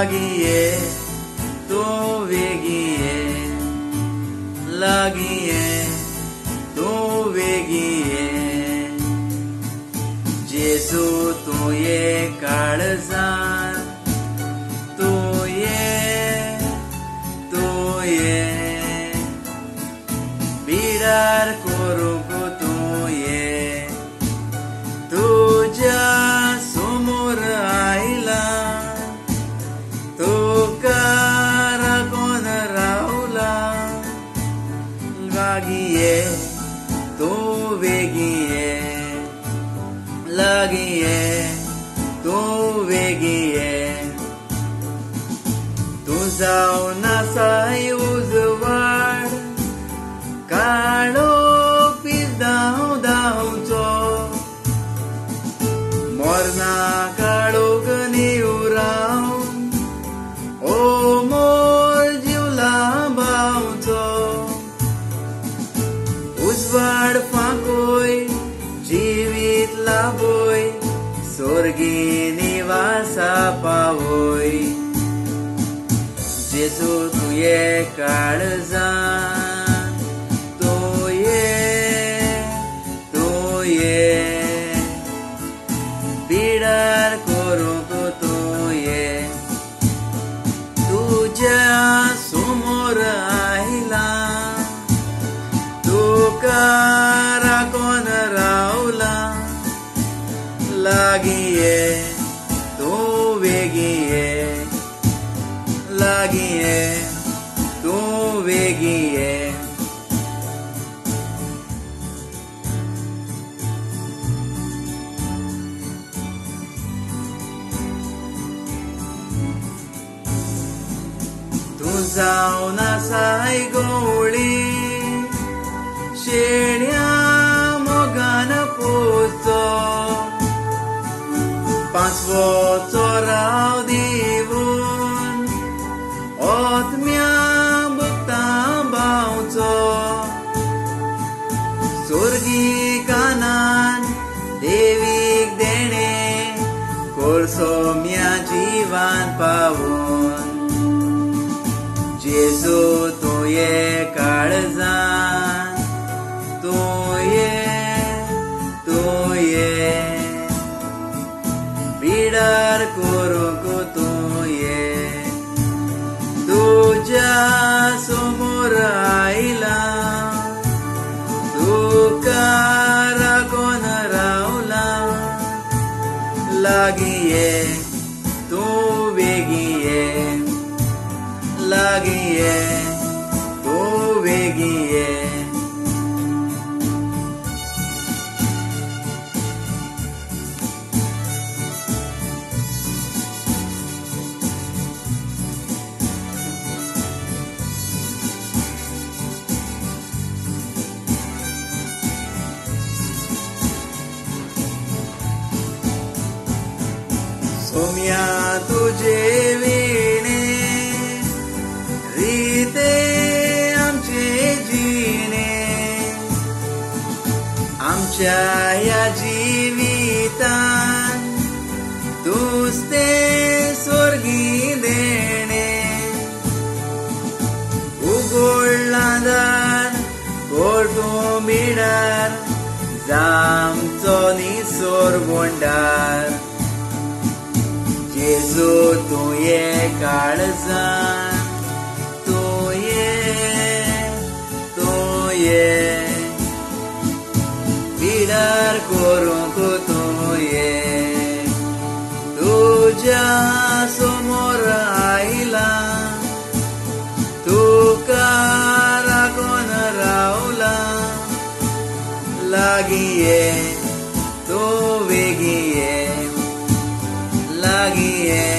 लागीये तू वेगीये लागीये तू वेगीये जेजू तू ये काळजान तू ये बिडार करूंक तू ये तुझ्या समोर आयला तुका राखून रावला लागीये तू वेगीये लागीये तू वेगीये तू जावन आसाय उजवाड काळोख धांव धांवचो मोरना काळोख निवराव ओ मोर जीव लांबावचो उजवाड फांकोय जिवीत लाभोय स्वर्गी निवासा पावोय जेजू तुये काळजान तू ये बिडार करूंक तू ये तुझ्या समोर आयला तुका राखून रावला लागीये तू वेगीये लागीये तू वेगीये तू जावन आसाय गवळी शेण्या मोगान पोचो पांचवो चोराव दिवून ओतम्या भुक्ता बावचो स्वर्गी कानान देवीक देणे कोळसो म्या जिवान पावून जेजू तू ये काळजान तू ये बिडार करूंक तू ये तुझ्या समोर आयला तुका राखून रावला लागीये तू वेगीये लागीये तू वेगीये सोम्या तुझे विणे रीते आमचे जिणे आमच्या या जिवितान तूच ते स्वर्गी देणे उगडला दार कोर्टो बिडार जामचो निसोर बोंडार जेजू तू ये काळजान तू ये बिडार करूंक तू ये तुझ्या समोर आयला तुका राखून रावला लागीये तू वेगीये लागीये